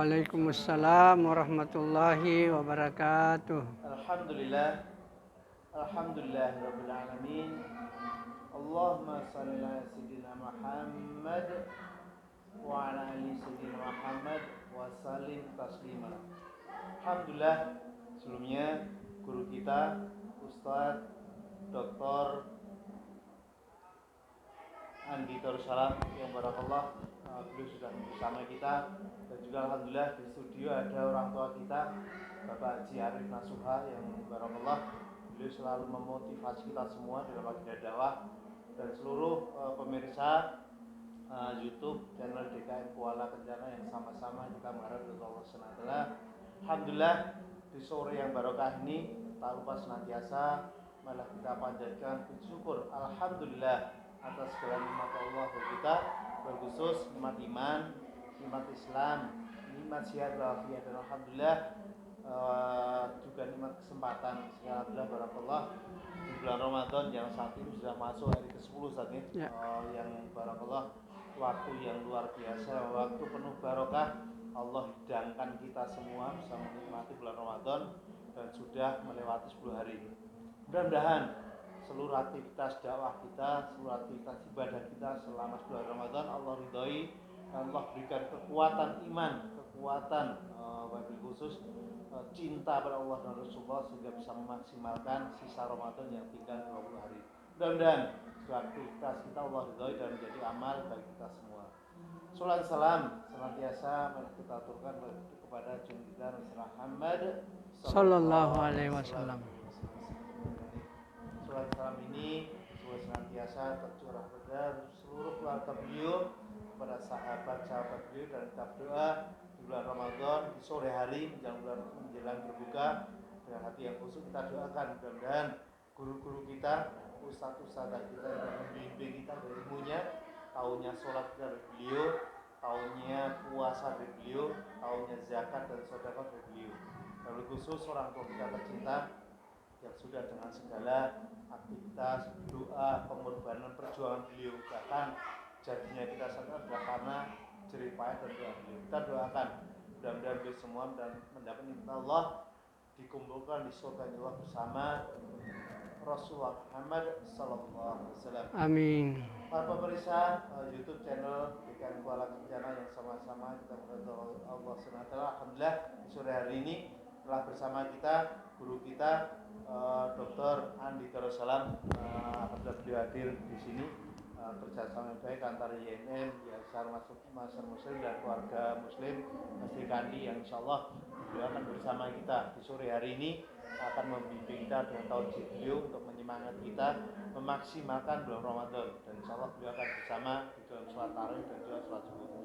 Waalaikumsalam warahmatullahi wabarakatuh. Alhamdulillah, Alhamdulillahirabbil alamin. Allahumma shalli ala sayyidina Muhammad wa ala ali sayyidina Muhammad wa sallim taslima. Alhamdulillah, sebelumnya guru kita Ustadz Dr. Andi Darussalam yang barakallah, beliau sudah bersama kita, dan juga alhamdulillah di studio ada orang tua kita Bapak Haji Arif Nasuha yang barakallah, beliau selalu memotivasi kita semua dalam agenda dakwah, dan seluruh pemirsa YouTube channel DKM Kuala Kencana yang sama-sama kita mengharap kepada Allah SWT. Alhamdulillah di sore yang barokah ini tak lupa senantiasa malah kita panjatkan puji syukur alhamdulillah atas segala nikmat Allah bagi kita, berkhusus nikmat iman, nikmat Islam, nikmat sehat walafiat, dan alhamdulillah juga nikmat kesempatan. Alhamdulillah barakallah di bulan Ramadan yang saat ini sudah masuk hari ke-10 saat ini, yang barakallah waktu yang luar biasa, waktu penuh barokah. Allah hidangkan kita semua bisa menikmati bulan Ramadan dan sudah melewati 10 hari. Mudah-mudahan seluruh aktivitas dakwah kita, seluruh aktivitas ibadah kita selama bulan Ramadan Allah ridhoi, Allah berikan kekuatan iman, kekuatan wabil khusus cinta pada Allah dan Rasulullah sehingga bisa memaksimalkan sisa Ramadan yang tinggal 20 hari. Mudah-mudahan seluruh aktivitas kita Allah ridhoi dan menjadi amal bagi kita semua. Salam salam senantiasa kita aturkan kepada junjungan kita Muhammad Sallallahu alaihi wasallam. Salam ini senantiasa tercurah pada seluruh keluarga beliau, kepada sahabat-sahabat beliau, dan kita berdoa di bulan Ramadan di sore hari menjelang berbuka dengan hati yang khusyuk kita doakan mudah-mudahan guru-guru kita, ustadz-ustadzah kita yang membimbing kita dari ilmunya, tahunnya sholat dari beliau, tahunnya puasa dari beliau, tahunnya zakat dan sedekah dari beliau, dan khusus orang tua kita tercinta yang sudah dengan segala aktivitas, doa, pengorbanan, perjuangan beliau, bahkan jadinya kita sadar adalah karena jerih payah dan doa beliau. Kita doakan mudah-mudahan beliau semua dan mendapat nikmat Allah, dikumpulkan di surga Allah bersama Rasulullah Muhammad Sallallahu Alaihi Wasallam. Amin. Para pemirsa YouTube channel DKM Kuala Kencana yang sama-sama kita berdoa Allah SWT. Alhamdulillah di sore hari ini telah bersama kita guru kita Dr. Andi Darussalam. Alhamdulillah beliau hadir di sini kerjasama yang baik antara YNM, Yayasan Masyarakat Muslim dan keluarga Muslim Masjid Kandi, yang insya Allah beliau akan bersama kita di sore hari ini, akan membimbing kita dengan tauhid beliau untuk menyemangati kita memaksimalkan bulan Ramadan, dan insya Allah beliau akan bersama di dalam sholat tarawih dan juga sholat subuh.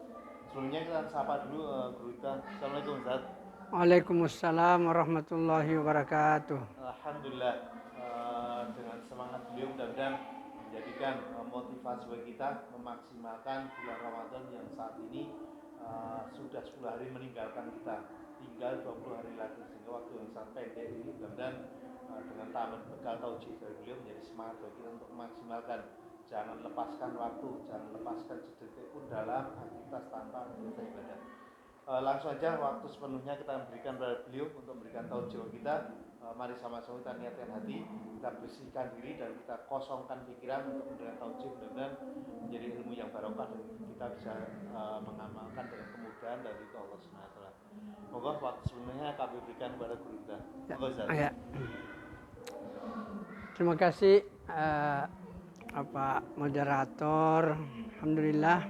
Sebelumnya kita sapa dulu guru kita. Assalamualaikum Ustaz. Waalaikumsalam warahmatullahi wabarakatuh. Alhamdulillah dengan semangat beliau mudah-mudahan menjadikan motivasi bagi kita memaksimalkan bulan Ramadan yang saat ini sudah 10 hari meninggalkan kita, tinggal 20 hari lagi, sehingga waktu yang sangat pendek ini mudah-mudahan dengan taman bekal tauhid dari beliau menjadi semangat bagi kita untuk memaksimalkan. Jangan lepaskan waktu, jangan lepaskan sedetik pun dalam aktivitas tanpa ibadah. Langsung aja waktu sepenuhnya kita berikan kepada beliau untuk memberikan tauhid kita. Mari sama-sama kita niatkan hati, kita bersihkan diri dan kita kosongkan pikiran untuk memberikan tauhid, mudah-mudahan menjadi ilmu yang barokah dan kita bisa mengamalkan dengan kemudahan dari Allah SWT. Moga waktu sepenuhnya kami berikan kepada guru kita. Ya. Terima kasih moderator. Alhamdulillah.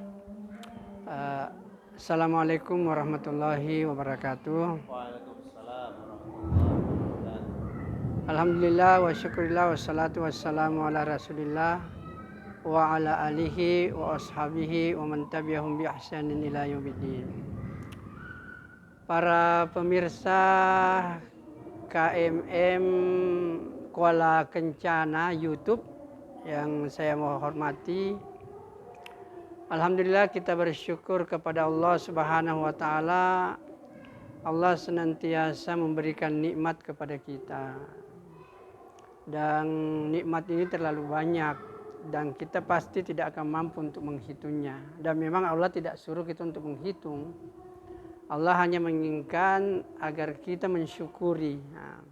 Assalamualaikum warahmatullahi wabarakatuh. Waalaikumsalam warahmatullahi wabarakatuh. Alhamdulillah wa syukurillah wassalatu wassalamu ala rasulillah wa ala alihi wa ashabihi wa man tabi'ahum bi ihsanin ila yaumiddin. Para pemirsa KMM Kuala Kencana YouTube yang saya mau hormati, alhamdulillah kita bersyukur kepada Allah Subhanahu wa taala. Allah senantiasa memberikan nikmat kepada kita. Dan nikmat ini terlalu banyak dan kita pasti tidak akan mampu untuk menghitungnya. Dan memang Allah tidak suruh kita untuk menghitung. Allah hanya menginginkan agar kita mensyukuri. Nah,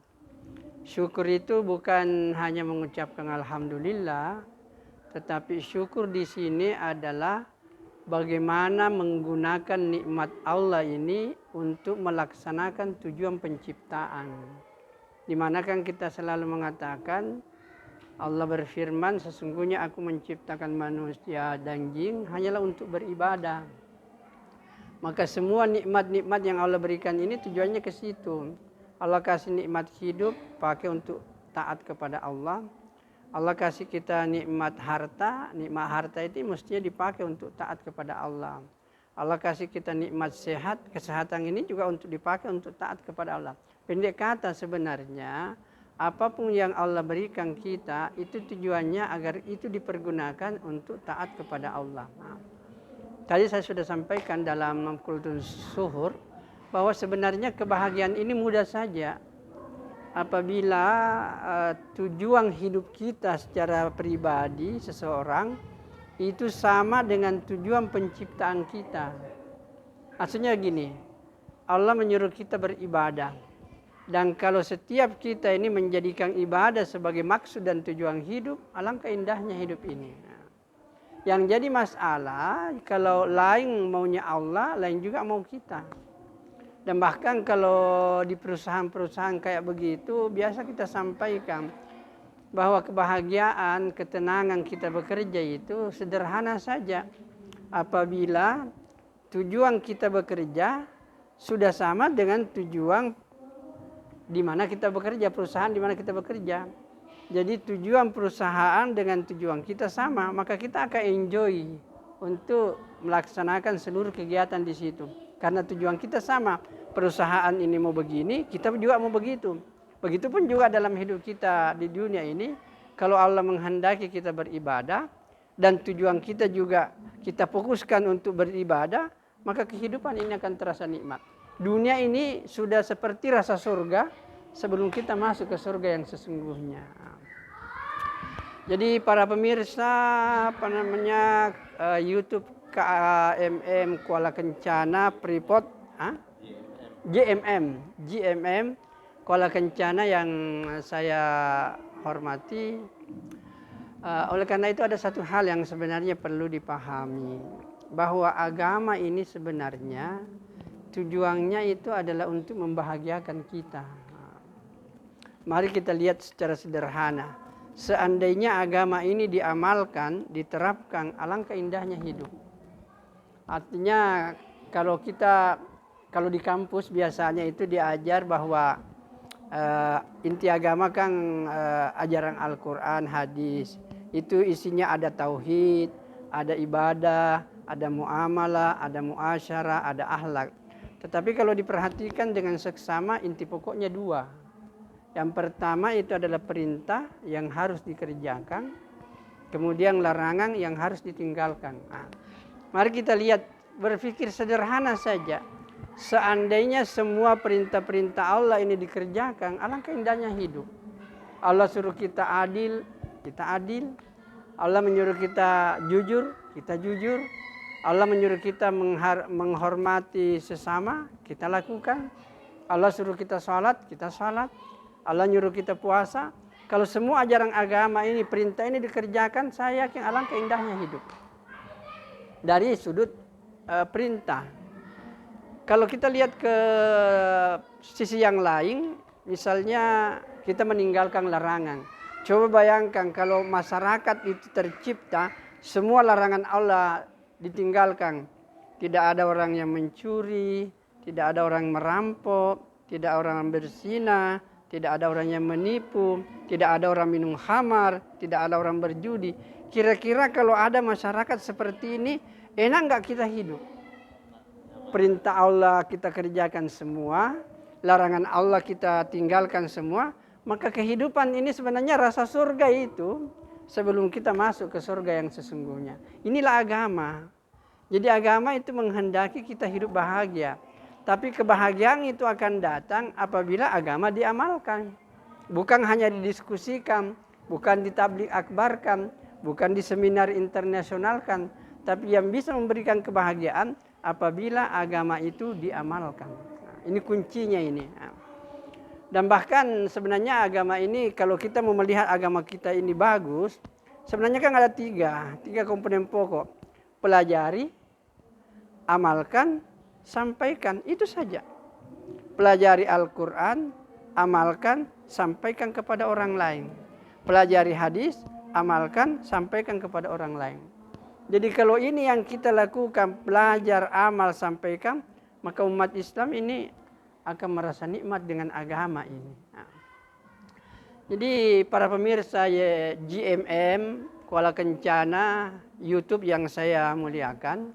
syukur itu bukan hanya mengucapkan alhamdulillah, tetapi syukur di sini adalah bagaimana menggunakan nikmat Allah ini untuk melaksanakan tujuan penciptaan. Di mana kan kita selalu mengatakan Allah berfirman, sesungguhnya aku menciptakan manusia dan jin hanyalah untuk beribadah. Maka semua nikmat-nikmat yang Allah berikan ini tujuannya ke situ. Allah kasih nikmat hidup pakai untuk taat kepada Allah. Allah kasih kita nikmat harta itu mestinya dipakai untuk taat kepada Allah. Allah kasih kita nikmat sehat, kesehatan ini juga untuk dipakai untuk taat kepada Allah. Pendek kata sebenarnya apapun yang Allah berikan kita itu tujuannya agar itu dipergunakan untuk taat kepada Allah. Tadi saya sudah sampaikan dalam Kultun Suhur bahwa sebenarnya kebahagiaan ini mudah saja apabila tujuan hidup kita secara pribadi seseorang itu sama dengan tujuan penciptaan kita. Maksudnya gini, Allah menyuruh kita beribadah. Dan kalau setiap kita ini menjadikan ibadah sebagai maksud dan tujuan hidup, alangkah indahnya hidup ini. Yang jadi masalah kalau lain maunya Allah, lain juga mau kita. Dan bahkan kalau di perusahaan-perusahaan kayak begitu, biasa kita sampaikan bahwa kebahagiaan, ketenangan kita bekerja itu sederhana saja. Apabila tujuan kita bekerja sudah sama dengan tujuan di mana kita bekerja, perusahaan di mana kita bekerja. Jadi tujuan perusahaan dengan tujuan kita sama, maka kita akan enjoy untuk melaksanakan seluruh kegiatan di situ. Karena tujuan kita sama, perusahaan ini mau begini, kita juga mau begitu. Begitupun juga dalam hidup kita di dunia ini, kalau Allah menghendaki kita beribadah dan tujuan kita juga kita fokuskan untuk beribadah, maka kehidupan ini akan terasa nikmat. Dunia ini sudah seperti rasa surga sebelum kita masuk ke surga yang sesungguhnya. Jadi para pemirsa YouTube KMM Kuala Kencana Freeport GMM Kuala Kencana yang saya hormati, oleh karena itu ada satu hal yang sebenarnya perlu dipahami, bahwa agama ini sebenarnya tujuannya itu adalah untuk membahagiakan kita. Mari kita lihat secara sederhana. Seandainya agama ini diamalkan, diterapkan, alangkah indahnya hidup. Artinya kalau di kampus biasanya itu diajar bahwa inti agama kan ajaran Al-Quran, hadis. Itu isinya ada tauhid, ada ibadah, ada muamalah, ada muasyarah, ada akhlak. Tetapi kalau diperhatikan dengan seksama, inti pokoknya dua. Yang pertama itu adalah perintah yang harus dikerjakan, kemudian larangan yang harus ditinggalkan. Mari kita lihat, berpikir sederhana saja. Seandainya semua perintah-perintah Allah ini dikerjakan, alangkah indahnya hidup. Allah suruh kita adil, kita adil. Allah menyuruh kita jujur, kita jujur. Allah menyuruh kita menghormati sesama, kita lakukan. Allah suruh kita sholat, kita sholat. Allah nyuruh kita puasa. Kalau semua ajaran agama ini, perintah ini dikerjakan, saya yakin alangkah indahnya hidup. Dari sudut perintah. Kalau kita lihat ke sisi yang lain, misalnya kita meninggalkan larangan. Coba bayangkan kalau masyarakat itu tercipta, semua larangan Allah ditinggalkan. Tidak ada orang yang mencuri, tidak ada orang merampok, tidak ada orang berzina, tidak ada orang yang menipu, tidak ada orang minum khamar, tidak ada orang berjudi. Kira-kira kalau ada masyarakat seperti ini, enak nggak kita hidup? Perintah Allah kita kerjakan semua, larangan Allah kita tinggalkan semua, maka kehidupan ini sebenarnya rasa surga itu sebelum kita masuk ke surga yang sesungguhnya. Inilah agama. Jadi agama itu menghendaki kita hidup bahagia. Tapi kebahagiaan itu akan datang apabila agama diamalkan. Bukan hanya didiskusikan, bukan ditablik akbarkan, bukan di seminar internasionalkan. Tapi yang bisa memberikan kebahagiaan apabila agama itu diamalkan. Nah, ini kuncinya ini. Dan bahkan sebenarnya agama ini kalau kita mau melihat agama kita ini bagus, sebenarnya kan ada tiga komponen pokok. Pelajari, amalkan, sampaikan. Itu saja. Pelajari Al-Quran, amalkan, sampaikan kepada orang lain. Pelajari hadis, amalkan, sampaikan kepada orang lain. Jadi kalau ini yang kita lakukan, belajar, amal, sampaikan, maka umat Islam ini akan merasa nikmat dengan agama ini. Nah. Jadi para pemirsa GMM, Kuala Kencana, YouTube yang saya muliakan.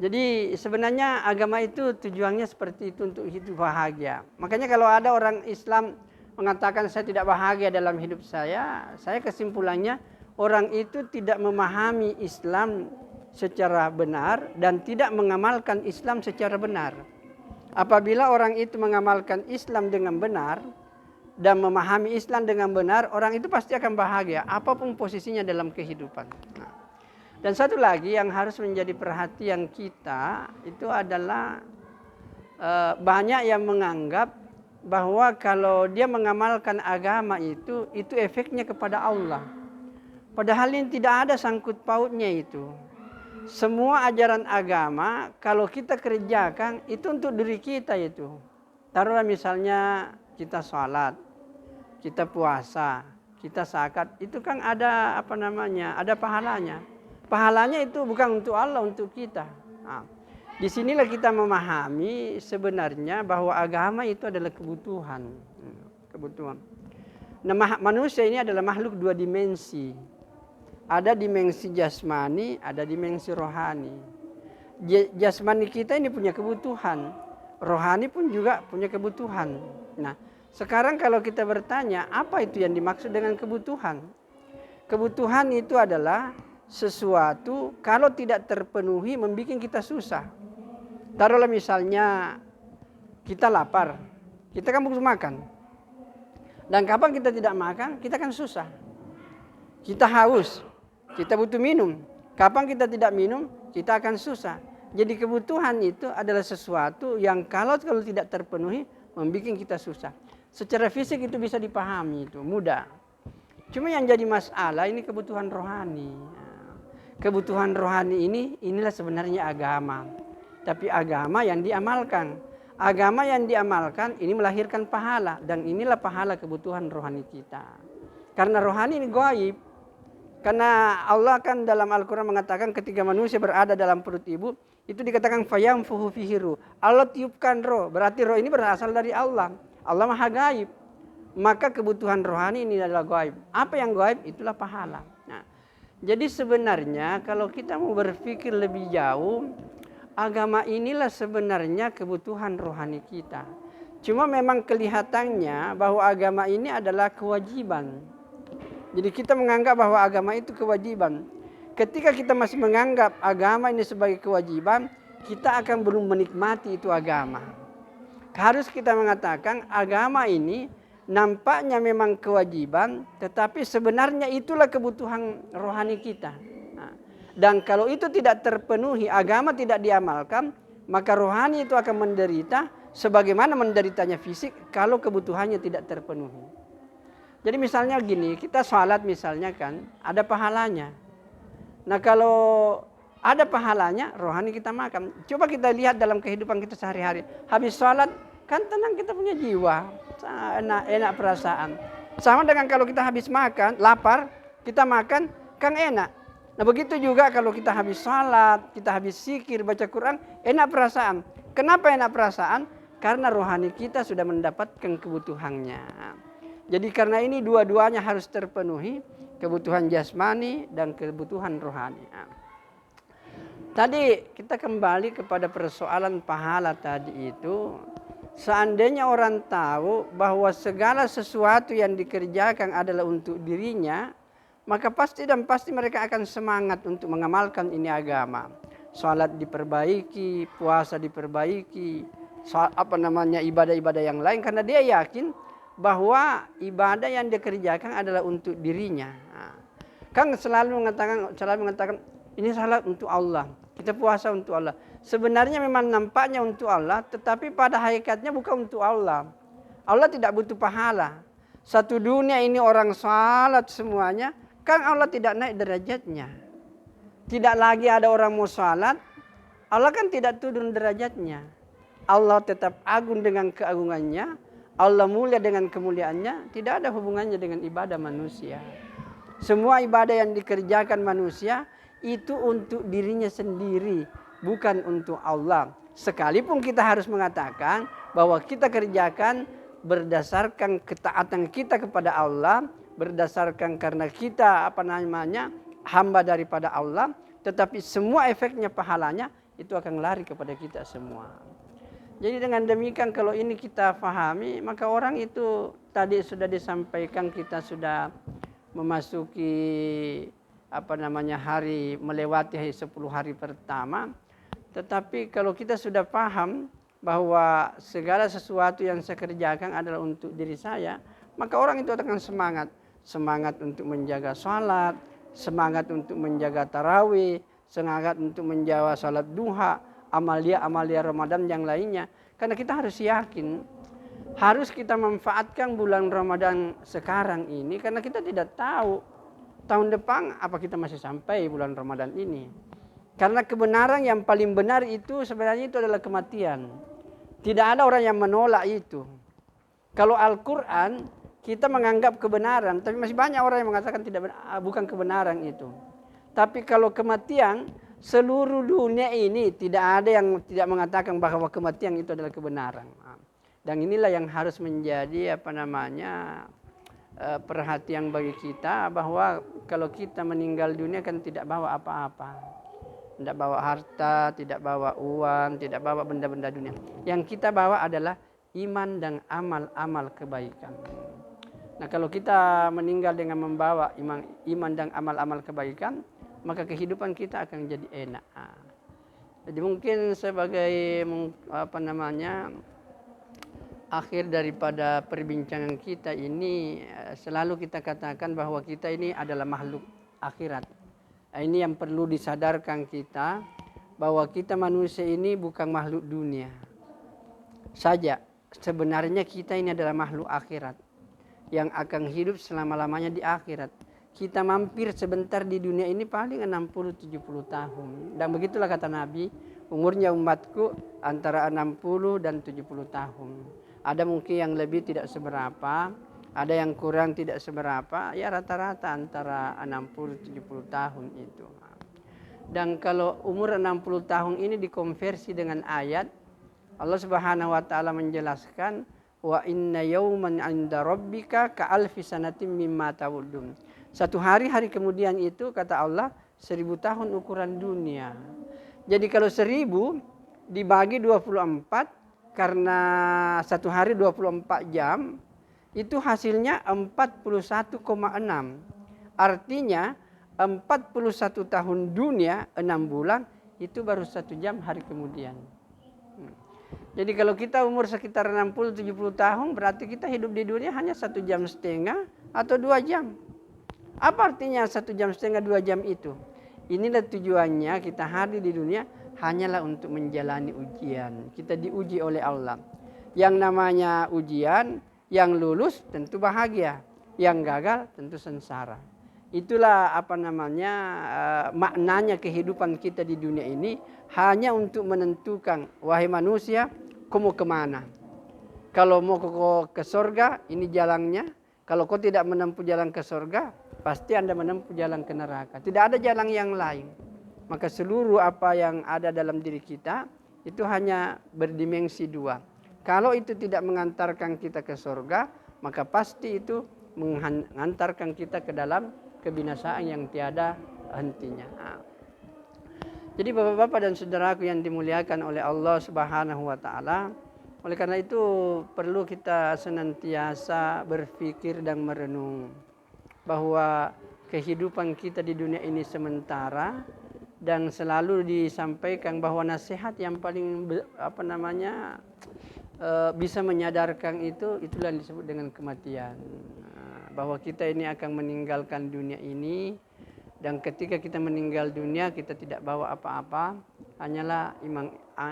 Jadi sebenarnya agama itu tujuannya seperti itu, untuk hidup bahagia. Makanya kalau ada orang Islam mengatakan saya tidak bahagia dalam hidup saya kesimpulannya orang itu tidak memahami Islam secara benar dan tidak mengamalkan Islam secara benar. Apabila orang itu mengamalkan Islam dengan benar dan memahami Islam dengan benar, orang itu pasti akan bahagia apapun posisinya dalam kehidupan. Nah, dan satu lagi yang harus menjadi perhatian kita itu adalah banyak yang menganggap bahwa kalau dia mengamalkan agama itu efeknya kepada Allah. Padahal ini tidak ada sangkut pautnya itu. Semua ajaran agama kalau kita kerjakan itu untuk diri kita itu. Taruhlah misalnya kita sholat, kita puasa, kita zakat, itu kan ada ada pahalanya. Pahalanya itu bukan untuk Allah, untuk kita. Nah, disinilah kita memahami sebenarnya bahwa agama itu adalah kebutuhan. Nah, manusia ini adalah makhluk dua dimensi. Ada dimensi jasmani, ada dimensi rohani. Jasmani kita ini punya kebutuhan, rohani pun juga punya kebutuhan. Nah, sekarang kalau kita bertanya, apa itu yang dimaksud dengan kebutuhan? Kebutuhan itu adalah sesuatu kalau tidak terpenuhi membuat kita susah. Taruhlah misalnya kita lapar, kita kan butuh makan. Dan kapan kita tidak makan, kita kan susah. Kita haus, kita butuh minum. Kapan kita tidak minum, kita akan susah. Jadi kebutuhan itu adalah sesuatu yang kalau tidak terpenuhi membuat kita susah. Secara fisik itu bisa dipahami, itu mudah. Cuma yang jadi masalah ini kebutuhan rohani. Kebutuhan rohani inilah sebenarnya agama. Tapi agama yang diamalkan. Agama yang diamalkan ini melahirkan pahala. Dan inilah pahala kebutuhan rohani kita. Karena rohani ini gaib. Karena Allah kan dalam Al-Quran mengatakan ketika manusia berada dalam perut ibu, itu dikatakan fayamfuhu fihi ruh. Allah tiupkan roh. Berarti roh ini berasal dari Allah. Allah maha gaib. Maka kebutuhan rohani ini adalah gaib. Apa yang gaib? Itulah pahala. Nah, jadi sebenarnya kalau kita mau berpikir lebih jauh, agama inilah sebenarnya kebutuhan rohani kita. Cuma memang kelihatannya bahwa agama ini adalah kewajiban. Jadi kita menganggap bahwa agama itu kewajiban. Ketika kita masih menganggap agama ini sebagai kewajiban, kita akan belum menikmati itu agama. Harus kita mengatakan agama ini nampaknya memang kewajiban, tetapi sebenarnya itulah kebutuhan rohani kita. Dan kalau itu tidak terpenuhi, agama tidak diamalkan, maka rohani itu akan menderita sebagaimana menderitanya fisik kalau kebutuhannya tidak terpenuhi. Jadi misalnya gini, kita sholat misalnya kan, ada pahalanya. Nah kalau ada pahalanya, rohani kita makan. Coba kita lihat dalam kehidupan kita sehari-hari. Habis sholat, kan tenang kita punya jiwa. Enak perasaan. Sama dengan kalau kita habis makan, lapar, kita makan, kan enak. Nah begitu juga kalau kita habis sholat, kita habis zikir, baca Quran, enak perasaan. Kenapa enak perasaan? Karena rohani kita sudah mendapatkan kebutuhannya. Jadi karena ini dua-duanya harus terpenuhi, kebutuhan jasmani dan kebutuhan rohani. Tadi kita kembali kepada persoalan pahala tadi itu. Seandainya orang tahu bahwa segala sesuatu yang dikerjakan adalah untuk dirinya, maka pasti mereka akan semangat untuk mengamalkan ini agama. Salat diperbaiki, puasa diperbaiki, ibadah-ibadah yang lain, karena dia yakin bahwa ibadah yang dikerjakan adalah untuk dirinya. Kan selalu mengatakan ini salat untuk Allah, kita puasa untuk Allah. sebenarnya memang nampaknya untuk Allah, tetapi pada hakikatnya bukan untuk Allah. Allah tidak butuh pahala. Satu dunia ini orang salat semuanya, kan Allah tidak naik derajatnya. Tidak lagi ada orang mau salat, Allah kan tidak turun derajatnya. Allah tetap agung dengan keagungannya, Allah mulia dengan kemuliaannya, tidak ada hubungannya dengan ibadah manusia. Semua ibadah yang dikerjakan manusia itu untuk dirinya sendiri, bukan untuk Allah. Sekalipun kita harus mengatakan bahwa kita kerjakan berdasarkan ketaatan kita kepada Allah, berdasarkan karena kita hamba daripada Allah, tetapi semua efeknya pahalanya itu akan lari kepada kita semua. Jadi dengan demikian kalau ini kita pahami, maka orang itu tadi sudah disampaikan, kita sudah memasuki hari melewati 10 hari pertama. Tetapi kalau kita sudah paham bahwa segala sesuatu yang saya kerjakan adalah untuk diri saya, maka orang itu akan semangat untuk menjaga sholat, semangat untuk menjaga tarawih, semangat untuk menjaga sholat duha, amalia Ramadan yang lainnya. Karena kita harus yakin, harus kita manfaatkan bulan Ramadan sekarang ini, karena kita tidak tahu tahun depan apa kita masih sampai bulan Ramadan ini. Karena kebenaran yang paling benar itu sebenarnya itu adalah kematian. Tidak ada orang yang menolak itu. Kalau Al-Quran kita menganggap kebenaran, tapi masih banyak orang yang mengatakan bukan kebenaran itu. Tapi kalau kematian, seluruh dunia ini tidak ada yang tidak mengatakan bahwa kematian itu adalah kebenaran. Dan inilah yang harus menjadi perhatian bagi kita, bahwa kalau kita meninggal dunia kan tidak bawa apa-apa. Tidak bawa harta, tidak bawa uang, tidak bawa benda-benda dunia. Yang kita bawa adalah iman dan amal-amal kebaikan. Nah, kalau kita meninggal dengan membawa iman dan amal-amal kebaikan, maka kehidupan kita akan jadi enak. Jadi mungkin sebagai akhir daripada perbincangan kita ini, selalu kita katakan bahwa kita ini adalah makhluk akhirat. Ini yang perlu disadarkan kita, bahwa kita manusia ini bukan makhluk dunia saja. Sebenarnya kita ini adalah makhluk akhirat yang akan hidup selama-lamanya di akhirat. Kita mampir sebentar di dunia ini paling 60-70 tahun. Dan begitulah kata Nabi, umurnya umatku antara 60 dan 70 tahun. Ada mungkin yang lebih tidak seberapa, ada yang kurang tidak seberapa, ya rata-rata antara 60-70 tahun itu. Dan kalau umur 60 tahun ini dikonversi dengan ayat, Allah Subhanahu wa taala menjelaskan, wa inna yawman 'inda rabbika ka'alfi sanatin mimma ta'udun. Satu hari kemudian itu kata Allah 1000 tahun ukuran dunia. Jadi kalau 1000 dibagi 24, karena satu hari 24 jam, itu hasilnya 41,6. Artinya 41 tahun dunia 6 bulan itu baru 1 jam hari kemudian. Jadi kalau kita umur sekitar 60-70 tahun, berarti kita hidup di dunia hanya 1,5 jam atau 2 jam. Apa artinya 1,5 jam 2 jam itu? Inilah tujuannya kita hadir di dunia, hanyalah untuk menjalani ujian. Kita diuji oleh Allah. Yang namanya ujian, yang lulus tentu bahagia, yang gagal tentu sengsara. Itulah maknanya kehidupan kita di dunia ini, hanya untuk menentukan, wahai manusia, kau mau kemana? Kalau mau ke surga, ini jalannya. Kalau kau tidak menempuh jalan ke surga, pasti Anda menempuh jalan ke neraka. Tidak ada jalan yang lain. Maka seluruh apa yang ada dalam diri kita itu hanya berdimensi 2. Kalau itu tidak mengantarkan kita ke surga, maka pasti itu mengantarkan kita ke dalam kebinasaan yang tiada hentinya. Jadi bapak-bapak dan saudaraku yang dimuliakan oleh Allah Subhanahu wa taala, oleh karena itu perlu kita senantiasa berpikir dan merenung bahwa kehidupan kita di dunia ini sementara, dan selalu disampaikan bahwa nasihat yang paling bisa menyadarkan itulah yang disebut dengan kematian. Bahwa kita ini akan meninggalkan dunia ini, dan ketika kita meninggal dunia kita tidak bawa apa-apa, hanyalah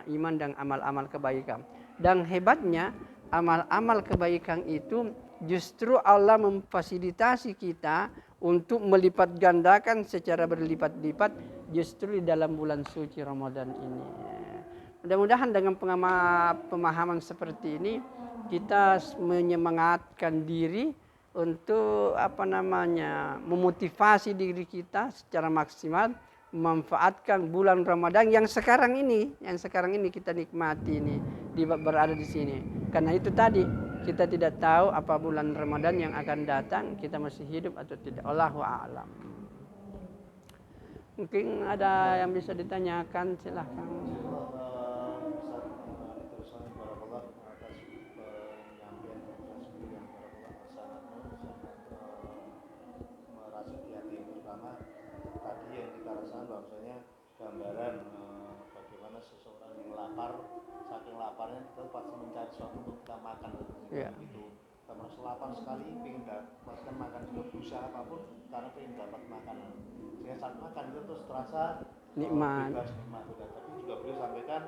iman dan amal-amal kebaikan. Dan hebatnya amal-amal kebaikan itu justru Allah memfasilitasi kita untuk melipat gandakan secara berlipat-lipat justru di dalam bulan suci Ramadan ini. Mudah-mudahan dengan pemahaman seperti ini kita menyemangatkan diri untuk memotivasi diri kita secara maksimal memanfaatkan bulan Ramadan yang sekarang ini kita nikmati ini berada di sini. Karena itu tadi kita tidak tahu apa bulan Ramadan yang akan datang, kita masih hidup atau tidak. Allahu a'lam. Mungkin ada yang bisa ditanyakan, silahkan. Gambaran bagaimana seseorang yang lapar, saking laparnya kita pasti mencari sesuatu untuk kita makan. Itu kita merasa lapar sekali, ingin mendapatkan makan juga, berusaha apapun karena ingin dapat makanan. Sehingga saat makan itu terus terasa nikmat. Nikmat. Tapi juga beliau sampaikan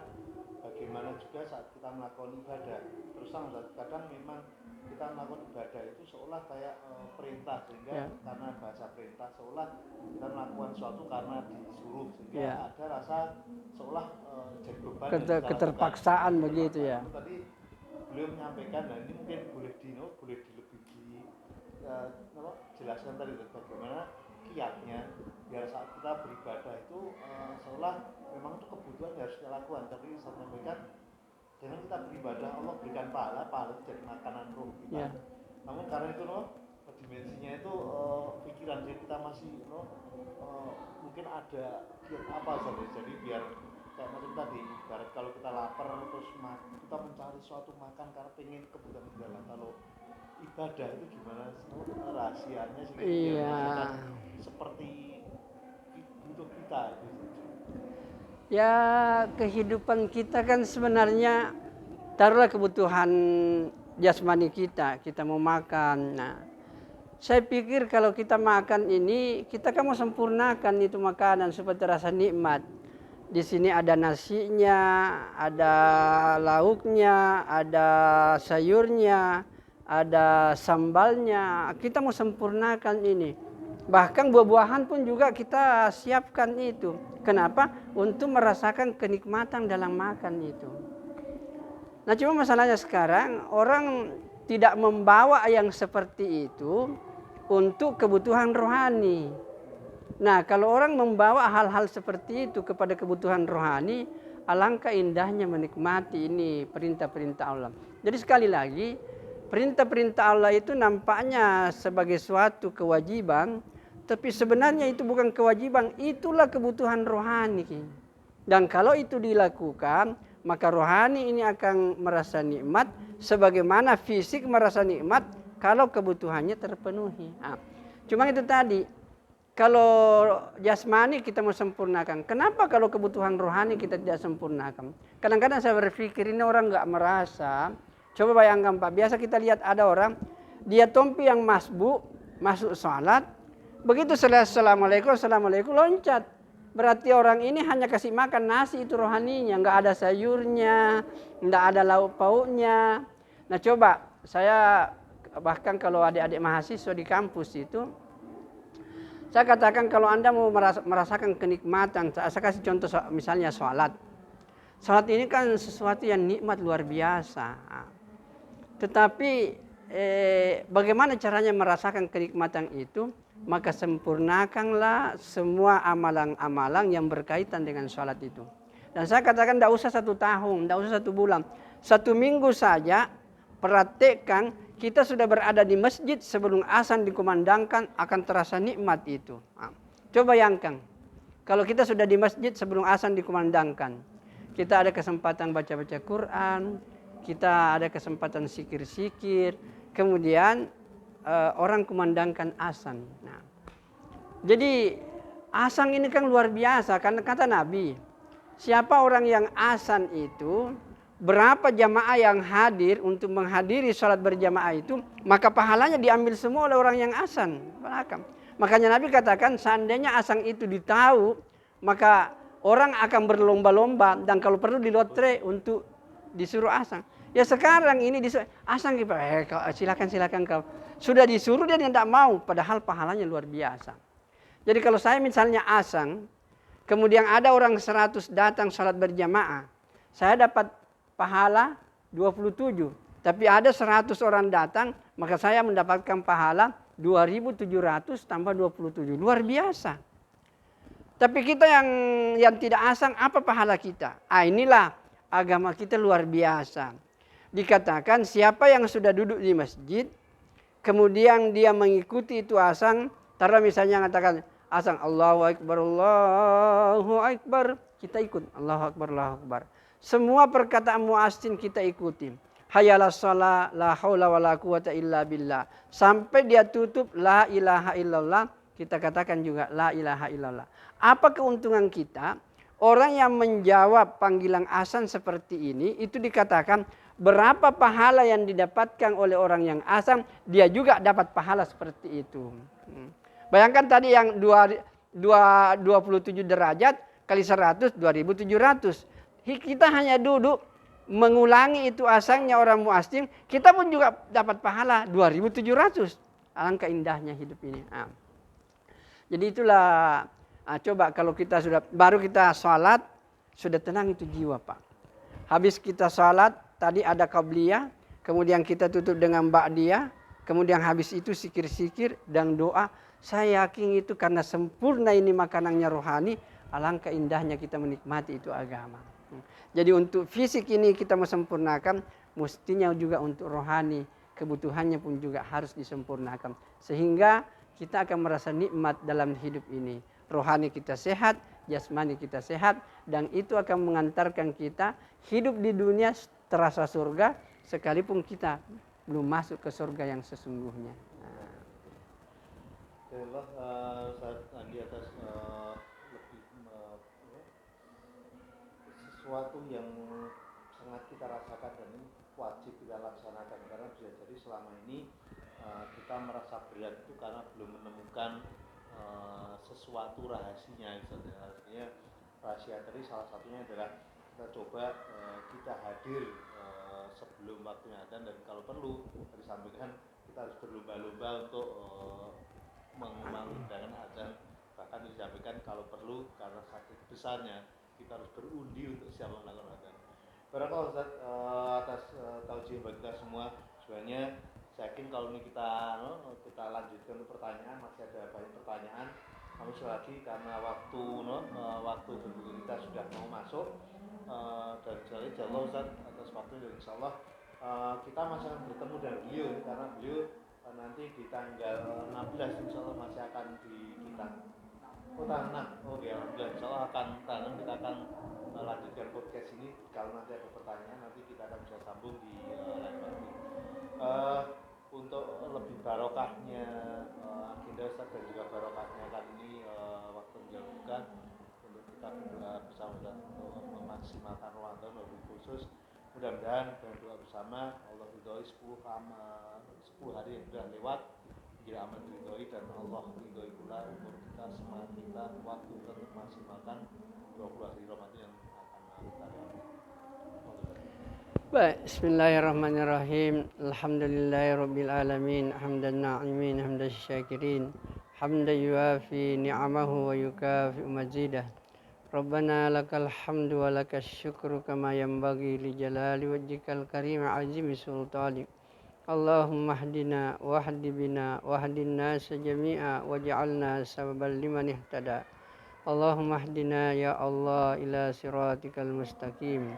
bagaimana juga saat kita melakukan ibadah. Terus kadang memang kita melakukan ibadah itu seolah kayak perintah, sehingga karena bahasa perintah seolah kita melakukan sesuatu karena disuruh, sehingga ada rasa seolah jadi beban, keterpaksaan begitu ya. Tadi beliau menyampaikan, dan ini mungkin boleh jelaskan tadi bagaimana kiatnya biar saat kita beribadah itu seolah memang itu kebutuhan harus kita lakukan. Tapi saya sampaikan dengan kita beribadah Allah berikan pahala itu jadi makanan roh kita. Namun karena itu dimensinya itu pikiran kita masih mungkin ada kiat apa saja. Jadi biar kayak macam tadi, ibarat kalau kita lapar terus kita mencari suatu makan karena pengen kebutuhan kita. Kalau ibadah itu gimana rahasianya sih? Seperti butuh kita gitu. Ya, kehidupan kita kan sebenarnya taruhlah kebutuhan jasmani kita mau makan. Nah, saya pikir kalau kita makan ini, kita kan mau sempurnakan itu makanan supaya terasa nikmat. Di sini ada nasinya, ada lauknya, ada sayurnya, ada sambalnya. Kita mau sempurnakan ini. Bahkan buah-buahan pun juga kita siapkan itu. Kenapa? Untuk merasakan kenikmatan dalam makan itu. Nah, cuma masalahnya sekarang orang tidak membawa yang seperti itu untuk kebutuhan rohani. Nah, kalau orang membawa hal-hal seperti itu kepada kebutuhan rohani, alangkah indahnya menikmati ini perintah-perintah Allah. Jadi sekali lagi, perintah-perintah Allah itu nampaknya sebagai suatu kewajiban, tapi sebenarnya itu bukan kewajiban, itulah kebutuhan rohani. Dan kalau itu dilakukan, maka rohani ini akan merasa nikmat, sebagaimana fisik merasa nikmat kalau kebutuhannya terpenuhi. Cuma itu tadi, kalau jasmani kita mau sempurnakan, kenapa kalau kebutuhan rohani kita tidak sempurnakan? Kadang-kadang saya berpikir ini orang nggak merasa. Coba bayangkan Pak, biasa kita lihat ada orang, dia tompi yang masbuk, masuk sholat, begitu selesai assalamualaikum loncat. Berarti orang ini hanya kasih makan nasi itu rohaninya, nggak ada sayurnya, nggak ada lauk pauknya. Nah coba, saya bahkan kalau adik-adik mahasiswa di kampus itu, saya katakan kalau Anda mau merasakan kenikmatan, saya kasih contoh misalnya sholat. Sholat ini kan sesuatu yang nikmat luar biasa. Tetapi bagaimana caranya merasakan kenikmatan itu? Maka sempurnakanlah semua amalan-amalan yang berkaitan dengan sholat itu. Dan saya katakan tidak usah 1 tahun, tidak usah 1 bulan. 1 minggu saja praktekkan, kita sudah berada di masjid sebelum azan dikumandangkan akan terasa nikmat itu. Coba bayangkan, kalau kita sudah di masjid sebelum azan dikumandangkan, kita ada kesempatan baca-baca Quran, kita ada kesempatan zikir-zikir, kemudian orang kumandangkan azan. Nah, jadi azan ini kan luar biasa, karena kata Nabi, siapa orang yang azan itu, berapa jamaah yang hadir untuk menghadiri sholat berjamaah itu, maka pahalanya diambil semua oleh orang yang azan. Makanya Nabi katakan seandainya azan itu ditahu, maka orang akan berlomba-lomba dan kalau perlu di lotre untuk disuruh asang. Ya sekarang ini disuruh asang, silakan kau. Sudah disuruh dia tidak mau, padahal pahalanya luar biasa. Jadi kalau saya misalnya asang, kemudian ada orang 100 datang sholat berjamaah, saya dapat pahala 27. Tapi ada 100 orang datang, maka saya mendapatkan pahala 2.700 tambah 27. Luar biasa. Tapi kita yang tidak asang, apa pahala kita? Inilah agama kita luar biasa. Dikatakan siapa yang sudah duduk di masjid, kemudian dia mengikuti itu asang, taruh misalnya mengatakan asang Allahu Akbar, kita ikut Allahu Akbar. Semua perkataan muazzin kita ikuti. Hayyalas shalah, la haula wala quwata illa billah. Sampai dia tutup la ilaha illallah, kita katakan juga la ilaha illallah. Apa keuntungan kita? Orang yang menjawab panggilan azan seperti ini, itu dikatakan berapa pahala yang didapatkan oleh orang yang azan, dia juga dapat pahala seperti itu. Bayangkan tadi yang 27 derajat kali 100, 2.700. Kita hanya duduk mengulangi itu azannya orang muazzin, kita pun juga dapat pahala 2.700. Alangkah indahnya hidup ini. Jadi itulah, coba kalau kita baru kita sholat, sudah tenang itu jiwa Pak. Habis kita sholat, tadi ada qabliyah, kemudian kita tutup dengan ba'diyah, kemudian habis itu sikir-sikir dan doa. Saya yakin itu karena sempurna ini makanannya rohani, alangkah indahnya kita menikmati itu agama. Jadi untuk fisik ini kita mau sempurnakan, mestinya juga untuk rohani, kebutuhannya pun juga harus disempurnakan. Sehingga kita akan merasa nikmat dalam hidup ini. Rohani kita sehat, jasmani kita sehat, dan itu akan mengantarkan kita hidup di dunia terasa surga, sekalipun kita belum masuk ke surga yang sesungguhnya. Allah di atas sesuatu yang sangat kita rasakan dan ini wajib kita laksanakan, karena bisa jadi selama ini kita merasa berat itu karena belum menemukan sesuatu rahasianya. Artinya rahasia tadi salah satunya adalah kita coba kita hadir sebelum waktunya adzan, dan kalau perlu disampaikan kita harus berlomba-lomba untuk mengundangkan adzan. Bahkan disampaikan kalau perlu karena sakit besarnya kita harus berundi untuk siapa melakukan adzan. Barakallahu Ustaz atas tausiah bagi kita semua. Sebenarnya saya yakin kalau ini kita lanjutkan untuk pertanyaan, masih ada banyak pertanyaan. Namun sekali lagi karena waktu berbuka kita sudah mau masuk, dan sekali lagi Allah Ustaz atas waktu, dan insyaallah kita masih akan bertemu dengan beliau, karena beliau nanti di tanggal 16 insyaallah masih akan di kita. Tanggal 6. Oke, alhamdulillah insyaallah kita akan melanjutkan podcast ini. Kalau nanti ada pertanyaan, nanti kita akan bisa sambung di lain waktu. Untuk lebih barokahnya agenda Ustaz dan juga barokahnya kali ini waktu menjalankan untuk kita bersama dan untuk memaksimalkan Ramadan lebih khusus. Mudah-mudahan dengan doa bersama Allah ridhoi 10 hari yang sudah lewat, bila aman ridhoi, dan Allah ridhoi pula umur kita, semangat kita, waktu untuk memaksimalkan 20 hari Ramadan yang akan kita lewati. Baik, bismillahirrahmanirrahim. Alhamdulillahirabbil alamin, hamdan na'imin, hamdan syakirin, hamdan yuafi ni'amahu wa yukafi'u mazidah. Rabbana lakal hamdu wa lakas syukru kama yanbaghi li jalali wajhikal karim azimi sultani. Allahumma hdina wahdi bina wahdin nas jami'a waj'alna sababan liman ihtada. Allahumma hdina ya Allah ila siratikal mustaqim.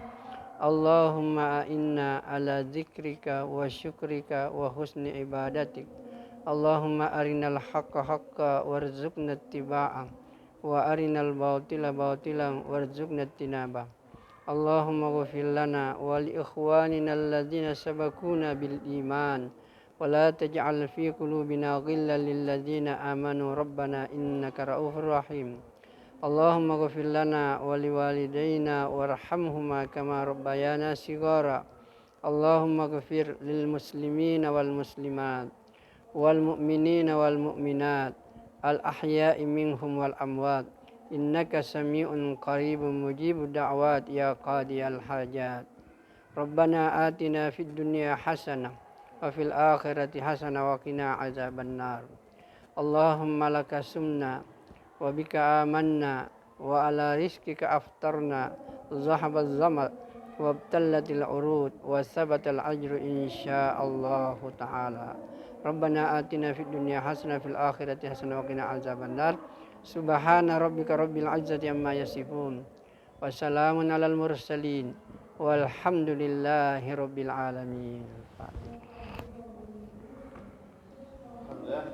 Allahumma inna ala zikrika wa syukrika wa husni ibadatik. Allahumma arinal haqqa haqqa warzuqna ittiba'ah wa arinal batila batilan warzuqna ijtinabah. Allahumma ghfir lana wa li ikhwanina alladhina sabaquna bil iman wa la taj'al fi qulubina ghillan lil ladzina amanu rabbana innaka ra'ufur rahim. Allahumma ghfir lana wa liwalidayna warhamhuma kama rabbayana shighara. Allahumma ghfir lil muslimina wal muslimat wal mu'minina wal mu'minat al ahya'i minhum wal amwat. إنك سميع قريب مجيب الدعوات يا قاضي الحاجات ربنا آتنا في الدنيا حسنة وفي الآخرة حسنة وقنا عذاب النار اللهم لك سمنا وبك آمنا وعلى رزقك أفطرنا ذهب الظمأ وابتلت العروض وثبت الأجر إن شاء الله تعالى ربنا آتنا في الدنيا حسنة في الآخرة حسنة وقنا عذاب النار سبحان ربك رب العزة عما يصفون وسلام على المرسلين والحمد لله رب العالمين. Alhamdulillah,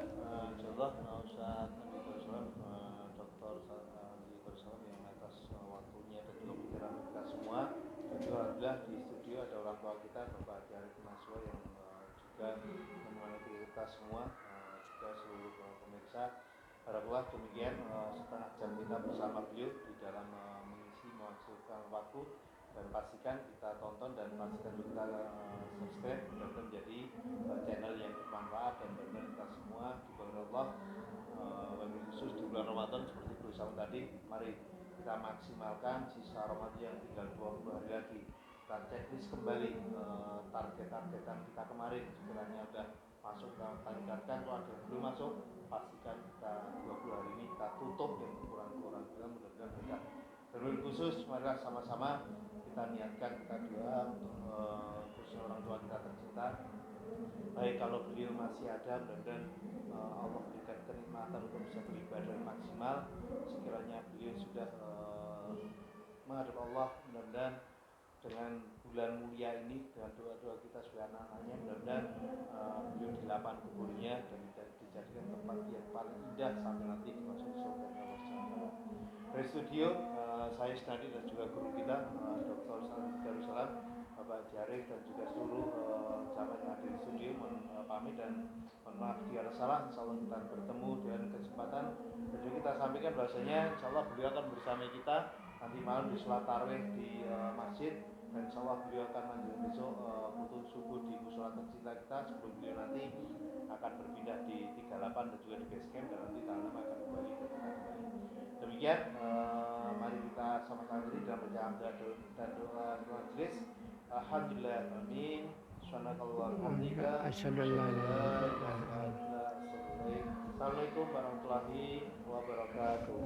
insyaallah Ustaz Nabi Darussalam, Dr. Nabi Darussalam yang atas waktunya dan juga pikiran kita semua. Dan juga alhamdulillah di studio ada orang tua kita Bapak Haji Arif Naswa yang juga menemani kita semua, juga seluruh pemirsa. Haraplah demikian setengah jam kita bersama beliau di dalam mengisi menghasilkan waktu, dan pastikan kita tonton dan pastikan juga subscribe dan menjadi channel yang bermanfaat dan benar kita semua diberkahi Allah. Wabil khusus di bulan Ramadan seperti berusaha tadi, mari kita maksimalkan sisa Ramadan yang tinggal 20 hari lagi. Kita checklist kembali target-targetan kita kemarin, sekiranya sudah masuk kita tingkatkan, kalau ada yang belum masuk pastikan kita 20 hari ini kita tutup yang kurang-kurang, mudah-mudahan berkah. Wabil khusus marilah sama-sama kita niatkan, kita doa untuk khususnya orang tua kita tercinta. Baik kalau beliau masih ada, mudah-mudahan Allah berikan kenikmatan untuk bisa beribadah maksimal. Sekiranya beliau sudah menghadap Allah, mudah-mudahan dengan bulan mulia ini, dengan doa-doa kita sebagai anak-anaknya, mudah-mudahan beliau di lapang kuburnya dan dijadikan tempat yang paling indah sampai nanti masuk surga Allah SWT. Dari studio saya Isnadi dan juga guru kita Dr. Darussalam Bapak Haji Arif dan juga seluruh jamaah yang ada di studio pamit dan mohon maaf jika ada salah. Insyaallah kita bertemu dengan kesempatan, dan juga kita sampaikan bahwasanya insyaallah beliau akan bersama kita nanti malam di sholat tarawih di masjid, dan insyaallah beliau akan lanjut besok putus subuh di musola tercinta kita sebelum beliau nanti akan berpindah di 38 dan juga di base camp, dan nanti tanggal 6 akan kembali ke kita kembali. Demikian, mari kita sama-sama diri dalam baca dan doa majelis. Alhamdulillah, amin. Subhanakallahumma asyhadu an la ilaha illa anta astaghfiruka. Assalamualaikum warahmatullahi wabarakatuh.